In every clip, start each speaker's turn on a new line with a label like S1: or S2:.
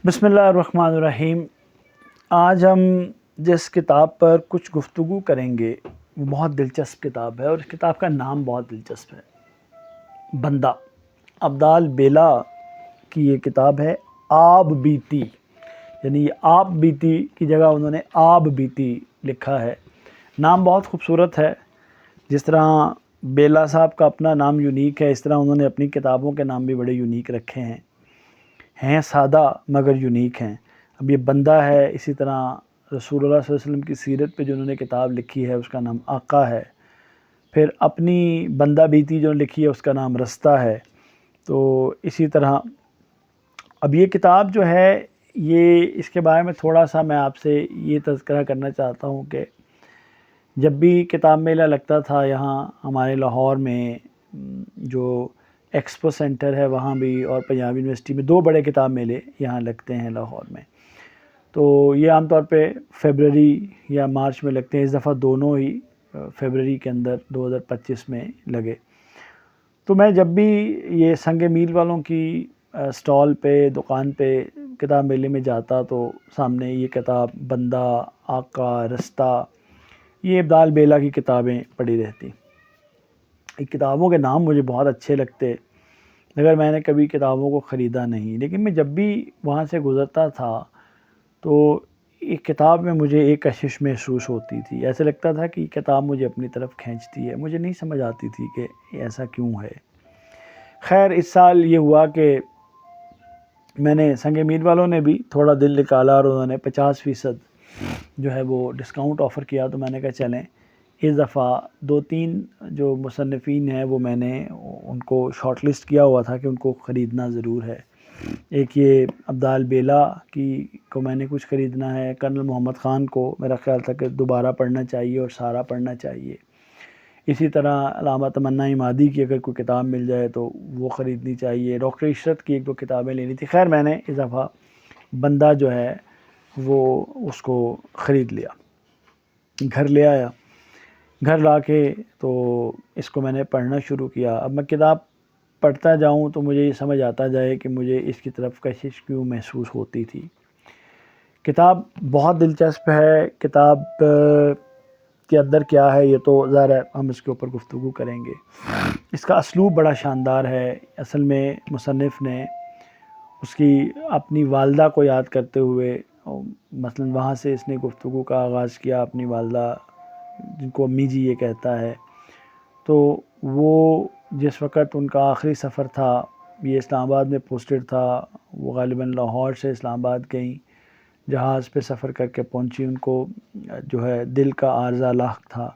S1: بسم اللہ الرحمن الرحیم۔ آج ہم جس کتاب پر کچھ گفتگو کریں گے وہ بہت دلچسپ کتاب ہے، اور اس کتاب کا نام بہت دلچسپ ہے، بندہ۔ عبدال بیلا کی یہ کتاب ہے، آب بیتی، یعنی یہ آپ بیتی کی جگہ انہوں نے آب بیتی لکھا ہے۔ نام بہت خوبصورت ہے، جس طرح بیلا صاحب کا اپنا نام یونیک ہے، اس طرح انہوں نے اپنی کتابوں کے نام بھی بڑے یونیک رکھے ہیں سادہ مگر یونیک ہیں۔ اب یہ بندہ ہے، اسی طرح رسول اللہ صلی اللہ علیہ وسلم کی سیرت پہ جو انہوں نے کتاب لکھی ہے اس کا نام آقا ہے۔ پھر اپنی بندہ بیتی جو لکھی ہے اس کا نام رستہ ہے۔ تو اسی طرح اب یہ کتاب جو ہے، یہ اس کے بارے میں تھوڑا سا میں آپ سے یہ تذکرہ کرنا چاہتا ہوں کہ جب بھی کتاب میلہ لگتا تھا یہاں ہمارے لاہور میں، جو ایکسپو سینٹر ہے وہاں بھی، اور پنجاب یونیورسٹی میں، دو بڑے کتاب میلے یہاں لگتے ہیں لاہور میں۔ تو یہ عام طور پہ فیبرری یا مارچ میں لگتے ہیں، اس دفعہ دونوں ہی فیبرری کے اندر 2025 میں لگے۔ تو میں جب بھی یہ سنگ میل والوں کی سٹال پہ، دکان پہ کتاب میلے میں جاتا تو سامنے یہ کتاب بندہ، آقا، رستہ، یہ عبدال بیلا کی کتابیں پڑھی رہتی۔ کتابوں کے نام مجھے بہت اچھے لگتے، مگر میں نے کبھی کتابوں کو خریدا نہیں، لیکن میں جب بھی وہاں سے گزرتا تھا تو ایک کتاب میں مجھے ایک کشش محسوس ہوتی تھی، ایسے لگتا تھا کہ یہ کتاب مجھے اپنی طرف کھینچتی ہے، مجھے نہیں سمجھ آتی تھی کہ ایسا کیوں ہے۔ خیر اس سال یہ ہوا کہ میں نے سنگ میل والوں نے بھی تھوڑا دل نکالا، اور انہوں نے 50% جو ہے وہ ڈسکاؤنٹ آفر کیا، تو میں نے کہا چلیں اس دفعہ 2-3 جو مصنفین ہیں وہ میں نے ان کو شارٹ لسٹ کیا ہوا تھا کہ ان کو خریدنا ضرور ہے۔ ایک یہ عبدال بیلا کو میں نے کچھ خریدنا ہے، کرنل محمد خان کو میرا خیال تھا کہ دوبارہ پڑھنا چاہیے اور سارا پڑھنا چاہیے۔ اسی طرح علامہ تمنا عمادی کی اگر کوئی کتاب مل جائے تو وہ خریدنی چاہیے، ڈاکٹر عشرت کی 1-2 کتابیں لینی تھی۔ خیر میں نے اس دفعہ بندہ جو ہے وہ اس کو خرید لیا، گھر لے آیا، گھر لا کے تو اس کو میں نے پڑھنا شروع کیا۔ اب میں کتاب پڑھتا جاؤں تو مجھے یہ سمجھ آتا جائے کہ مجھے اس کی طرف کشش کیوں محسوس ہوتی تھی۔ کتاب بہت دلچسپ ہے، کتاب کے اندر کیا ہے یہ تو ظاہر ہے ہم اس کے اوپر گفتگو کریں گے۔ اس کا اسلوب بڑا شاندار ہے۔ اصل میں مصنف نے اس کی اپنی والدہ کو یاد کرتے ہوئے، مثلا وہاں سے اس نے گفتگو کا آغاز کیا، اپنی والدہ جن کو امی جی یہ کہتا ہے، تو وہ جس وقت ان کا آخری سفر تھا، یہ اسلام آباد میں پوسٹڈ تھا، وہ غالباً لاہور سے اسلام آباد گئیں، جہاز پہ سفر کر کے پہنچی، ان کو جو ہے دل کا عارضہ لاحق تھا،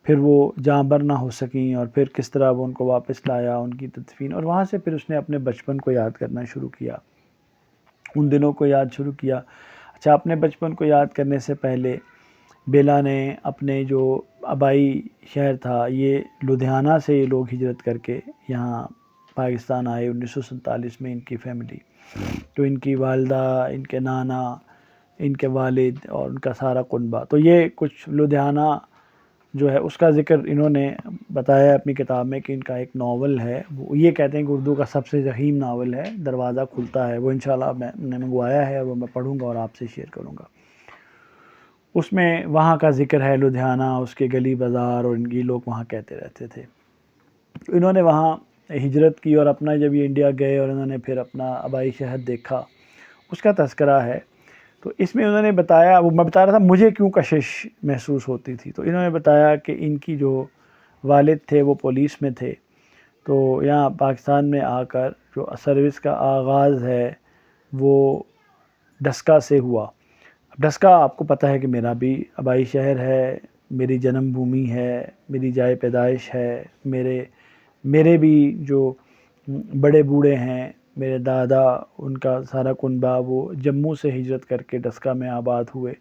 S1: پھر وہ جاں بر نہ ہو سکیں، اور پھر کس طرح وہ ان کو واپس لایا، ان کی تدفین، اور وہاں سے پھر اس نے اپنے بچپن کو یاد کرنا شروع کیا، ان دنوں کو یاد شروع کیا۔ اچھا، اپنے بچپن کو یاد کرنے سے پہلے بیلا نے اپنے جو آبائی شہر تھا، یہ لدھیانہ سے یہ لوگ ہجرت کر کے یہاں پاکستان آئے 1947 میں، ان کی فیملی، تو ان کی والدہ، ان کے نانا، ان کے والد اور ان کا سارا کنبہ، تو یہ کچھ لدھیانہ جو ہے اس کا ذکر انہوں نے بتایا اپنی کتاب میں کہ ان کا ایک ناول ہے، وہ یہ کہتے ہیں کہ اردو کا سب سے ضخیم ناول ہے، دروازہ کھلتا ہے، وہ انشاءاللہ میں نے منگوایا ہے، وہ میں پڑھوں گا اور آپ سے شیئر کروں گا۔ اس میں وہاں کا ذکر ہے، لدھیانہ، اس کے گلی بازار، اور یہ لوگ وہاں کہتے رہتے تھے۔ انہوں نے وہاں ہجرت کی، اور اپنا جب یہ انڈیا گئے اور انہوں نے پھر اپنا آبائی شہر دیکھا، اس کا تذکرہ ہے۔ تو اس میں انہوں نے بتایا، وہ میں بتا رہا تھا مجھے کیوں کشش محسوس ہوتی تھی، تو انہوں نے بتایا کہ ان کی جو والد تھے وہ پولیس میں تھے، تو یہاں پاکستان میں آ کر جو سروس کا آغاز ہے وہ ڈسکا سے ہوا۔ ڈسکا آپ کو پتہ ہے کہ میرا بھی آبائی شہر ہے، میری جنم بھومی ہے، میری جائے پیدائش ہے، میرے بھی جو بڑے بوڑھے ہیں، میرے دادا، ان کا سارا کنبہ وہ جموں سے ہجرت کر کے ڈسکا میں آباد ہوئے،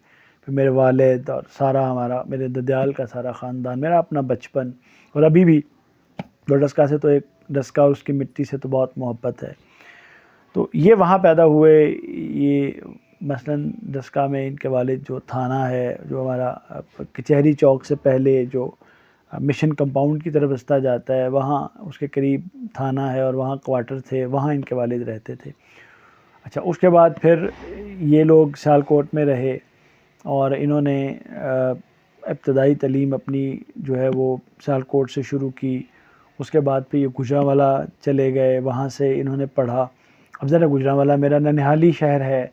S1: پھر میرے والد اور سارا ہمارا، میرے ددیال کا سارا خاندان، میرا اپنا بچپن، اور ابھی بھی ڈسکا سے تو ڈسکا اس کی مٹی سے تو بہت محبت ہے۔ تو یہ وہاں پیدا ہوئے، یہ مثلاً ڈسکا میں ان کے والد جو تھانہ ہے، جو ہمارا کچہری چوک سے پہلے جو مشن کمپاؤنڈ کی طرف رستہ جاتا ہے، وہاں اس کے قریب تھانہ ہے، اور وہاں کوارٹر تھے، وہاں ان کے والد رہتے تھے۔ اچھا اس کے بعد پھر یہ لوگ سیالکوٹ میں رہے اور انہوں نے ابتدائی تعلیم اپنی جو ہے وہ سیالکوٹ سے شروع کی. اس کے بعد پھر یہ گوجرانوالہ چلے گئے, وہاں سے انہوں نے پڑھا. اب ذرا گوجرانوالہ میرا ننہالی شہر ہے,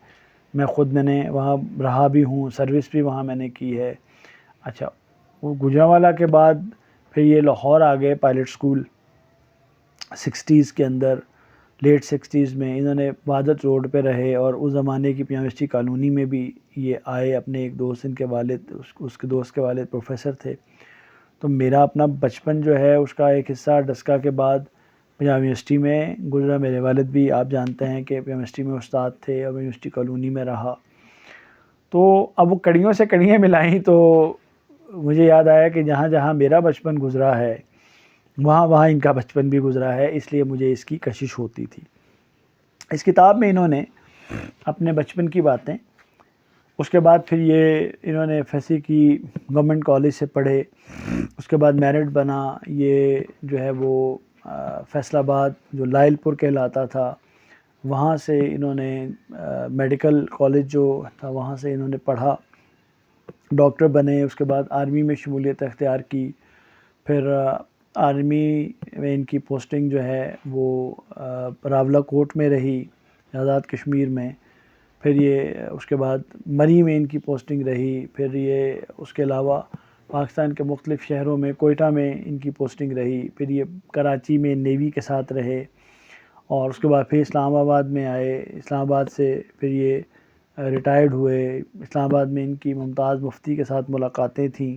S1: میں نے وہاں رہا بھی ہوں, سروس بھی وہاں میں نے کی ہے. اچھا وہ گوجرانوالہ کے بعد پھر یہ لاہور آ گئے پائلٹ اسکول 60s کے اندر, لیٹ 60s میں. انہوں نے وحدت روڈ پہ رہے اور اس زمانے کی یونیورسٹی کالونی میں بھی یہ آئے. اپنے ایک دوست, ان کے والد, اس کے دوست کے والد پروفیسر تھے. تو میرا اپنا بچپن جو ہے اس کا ایک حصہ ڈسکا کے بعد پنجاب یونیورسٹی میں گزرا. میرے والد بھی آپ جانتے ہیں کہ یونیورسٹی میں استاد تھے اور یونیورسٹی کالونی میں رہا. تو اب وہ کڑیوں سے کڑیاں ملائیں تو مجھے یاد آیا کہ جہاں جہاں میرا بچپن گزرا ہے وہاں وہاں ان کا بچپن بھی گزرا ہے, اس لیے مجھے اس کی کشش ہوتی تھی. اس کتاب میں انہوں نے اپنے بچپن کی باتیں, اس کے بعد پھر یہ انہوں نے FSC کی, گورنمنٹ کالج سے پڑھے. اس کے بعد میرٹ بنا. یہ جو ہے وہ فیصل آباد جو لائل پور کہلاتا تھا وہاں سے انہوں نے میڈیکل کالج جو تھا وہاں سے انہوں نے پڑھا, ڈاکٹر بنے. اس کے بعد آرمی میں شمولیت اختیار کی. پھر آرمی میں ان کی پوسٹنگ جو ہے وہ راولہ کوٹ میں رہی, آزاد کشمیر میں. پھر یہ اس کے بعد مری میں ان کی پوسٹنگ رہی. پھر یہ اس کے علاوہ پاکستان کے مختلف شہروں میں, کوئٹہ میں ان کی پوسٹنگ رہی. پھر یہ کراچی میں نیوی کے ساتھ رہے اور اس کے بعد پھر اسلام آباد میں آئے. اسلام آباد سے پھر یہ ریٹائرڈ ہوئے. اسلام آباد میں ان کی ممتاز مفتی کے ساتھ ملاقاتیں تھیں.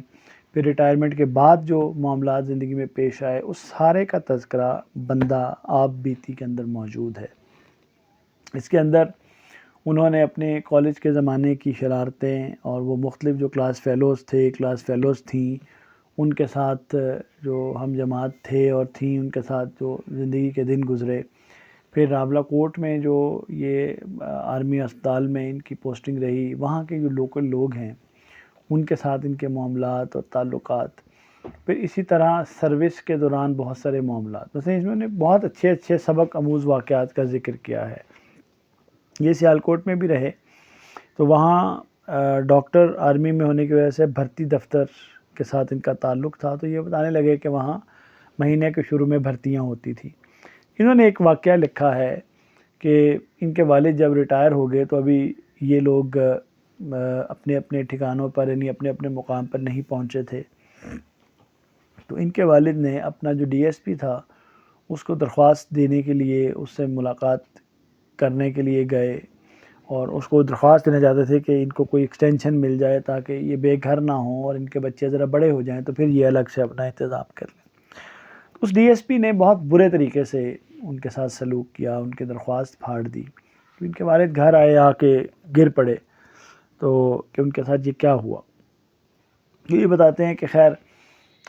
S1: پھر ریٹائرمنٹ کے بعد جو معاملات زندگی میں پیش آئے اس سارے کا تذکرہ بندہ آپ بیتی کے اندر موجود ہے. اس کے اندر انہوں نے اپنے کالج کے زمانے کی شرارتیں اور وہ مختلف جو کلاس فیلوز تھے, کلاس فیلوز تھیں, ان کے ساتھ جو ہم جماعت تھے اور تھیں, ان کے ساتھ جو زندگی کے دن گزرے. پھر راولہ کوٹ میں جو یہ آرمی اسپتال میں ان کی پوسٹنگ رہی, وہاں کے جو لوکل لوگ ہیں ان کے ساتھ ان کے معاملات اور تعلقات. پھر اسی طرح سروس کے دوران بہت سارے معاملات, مثلا انہوں نے بہت اچھے اچھے سبق آموز واقعات کا ذکر کیا ہے. یہ سیالکوٹ میں بھی رہے تو وہاں ڈاکٹر آرمی میں ہونے کی وجہ سے بھرتی دفتر کے ساتھ ان کا تعلق تھا. تو یہ بتانے لگے کہ وہاں مہینے کے شروع میں بھرتیاں ہوتی تھیں. انہوں نے ایک واقعہ لکھا ہے کہ ان کے والد جب ریٹائر ہو گئے تو ابھی یہ لوگ اپنے اپنے ٹھکانوں پر, یعنی اپنے اپنے مقام پر نہیں پہنچے تھے. تو ان کے والد نے اپنا جو DSP تھا اس کو درخواست دینے کے لیے اس سے ملاقات کرنے کے لیے گئے اور اس کو درخواست دینا چاہتے تھے کہ ان کو کوئی ایکسٹینشن مل جائے تاکہ یہ بے گھر نہ ہوں اور ان کے بچے ذرا بڑے ہو جائیں تو پھر یہ الگ سے اپنا انتظام کر لیں. اس DSP نے بہت برے طریقے سے ان کے ساتھ سلوک کیا, ان کی درخواست پھاڑ دی. تو ان کے والد گھر آئے, آ کے گر پڑے تو کہ ان کے ساتھ یہ کیا ہوا. یہ بتاتے ہیں کہ خیر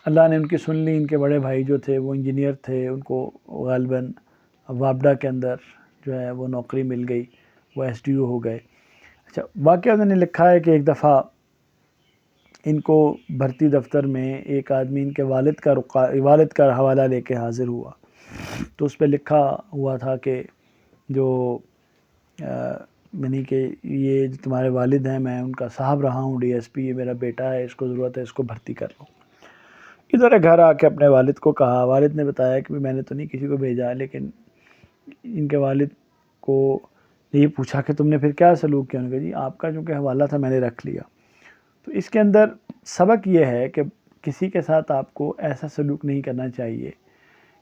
S1: اللہ نے ان کی سن لی. ان کے بڑے بھائی جو تھے وہ انجینئر تھے, ان کو غالباً وابڈا کے اندر جو ہے وہ نوکری مل گئی, وہ SDO ہو گئے. اچھا واقعہ انہوں نے لکھا ہے کہ ایک دفعہ ان کو بھرتی دفتر میں ایک آدمی ان کے والد کا حوالہ لے کے حاضر ہوا. تو اس پہ لکھا ہوا تھا کہ جو یعنی کہ یہ جو تمہارے والد ہیں میں ان کا صاحب رہا ہوں DSP, یہ میرا بیٹا ہے, اس کو ضرورت ہے, اس کو بھرتی کر لو. ادھر گھر آ کے اپنے والد کو کہا. والد نے بتایا کہ میں نے تو نہیں کسی کو بھیجا, لیکن ان کے والد کو یہ پوچھا کہ تم نے پھر کیا سلوک کیا. انہوں نے کہا جی آپ کا جو کہ حوالہ تھا میں نے رکھ لیا. تو اس کے اندر سبق یہ ہے کہ کسی کے ساتھ آپ کو ایسا سلوک نہیں کرنا چاہیے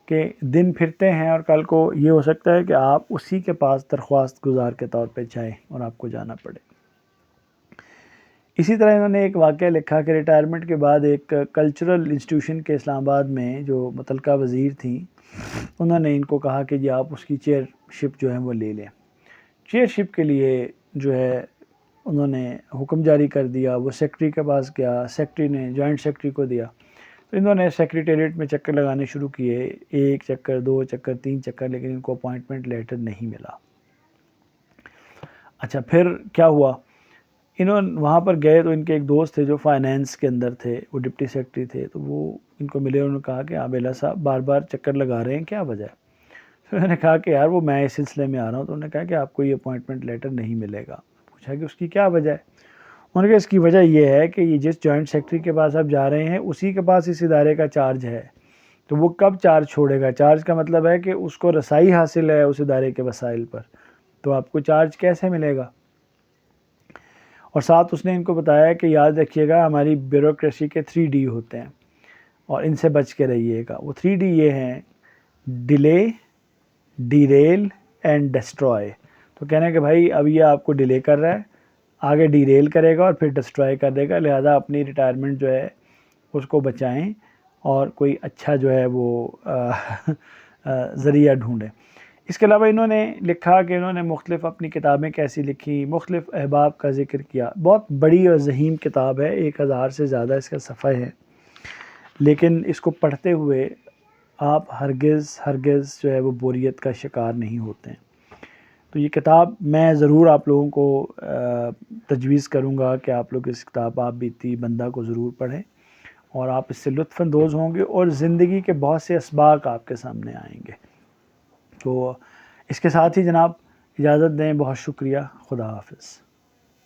S1: کہ دن پھرتے ہیں اور کل کو یہ ہو سکتا ہے کہ آپ اسی کے پاس درخواست گزار کے طور پہ جائیں اور آپ کو جانا پڑے. اسی طرح انہوں نے ایک واقعہ لکھا کہ ریٹائرمنٹ کے بعد ایک کلچرل انسٹیٹیوشن کے اسلام آباد میں جو متعلقہ وزیر تھیں انہوں نے ان کو کہا کہ جی آپ اس کی چیئر شپ جو ہے وہ لے لیں. چیئر شپ کے لیے جو ہے انہوں نے حکم جاری کر دیا. وہ سیکرٹری کے پاس گیا, سیکرٹری نے جوائنٹ سیکرٹری کو دیا. تو انہوں نے سیکریٹریٹ میں چکر لگانے شروع کیے, 1 چکر 2 چکر 3 چکر, لیکن ان کو اپوائنٹمنٹ لیٹر نہیں ملا. اچھا پھر کیا ہوا, انہوں وہاں پر گئے تو ان کے ایک دوست تھے جو فائنینس کے اندر تھے, وہ ڈپٹی سیکرٹری تھے. تو وہ ان کو ملے, انہوں نے کہا کہ عابدہ صاحب بار بار چکر لگا رہے ہیں, کیا وجہ ہے. پھر میں نے کہا کہ یار وہ میں اس سلسلے میں آ رہا ہوں. تو انہوں نے کہا کہ آپ کو یہ اپوائنٹمنٹ لیٹر نہیں ملے گا. پوچھا کہ اس کی کیا وجہ ہے؟ انہوں نے کہا اس کی وجہ یہ ہے کہ یہ جس جوائنٹ سیکرٹری کے پاس آپ جا رہے ہیں اسی کے پاس اس ادارے کا چارج ہے، تو وہ کب چارج چھوڑے گا؟ چارج کا مطلب ہے کہ اس کو رسائی حاصل ہے اس ادارے کے وسائل پر، تو آپ کو چارج کیسے ملے گا؟ اور ساتھ اس نے ان کو بتایا کہ یاد رکھیے گا ہماری بیوروکریسی کے 3D ہوتے ہیں اور ان سے بچ کے رہیے گا. وہ 3D یہ ہیں: ڈیلے، ڈیریل اینڈ ڈسٹرائے. تو کہنا ہے کہ بھائی اب یہ آپ کو ڈیلے کر رہا ہے، آگے ڈیریل کرے گا اور پھر ڈسٹرائے کر دے گا، لہذا اپنی ریٹائرمنٹ جو ہے اس کو بچائیں اور کوئی اچھا جو ہے وہ ذریعہ ڈھونڈیں. اس کے علاوہ انہوں نے لکھا کہ انہوں نے مختلف اپنی کتابیں کیسی لکھی، مختلف احباب کا ذکر کیا. بہت بڑی اور ذہین کتاب ہے، 1000 سے زیادہ اس کا صفحے ہیں، لیکن اس کو پڑھتے ہوئے آپ ہرگز جو ہے وہ بوریت کا شکار نہیں ہوتے ہیں. تو یہ کتاب میں ضرور آپ لوگوں کو تجویز کروں گا کہ آپ لوگ اس کتاب آپ بیتی بندہ کو ضرور پڑھیں اور آپ اس سے لطف اندوز ہوں گے اور زندگی کے بہت سے اسباق آپ کے سامنے آئیں گے. تو اس کے ساتھ ہی جناب اجازت دیں، بہت شکریہ، خدا حافظ.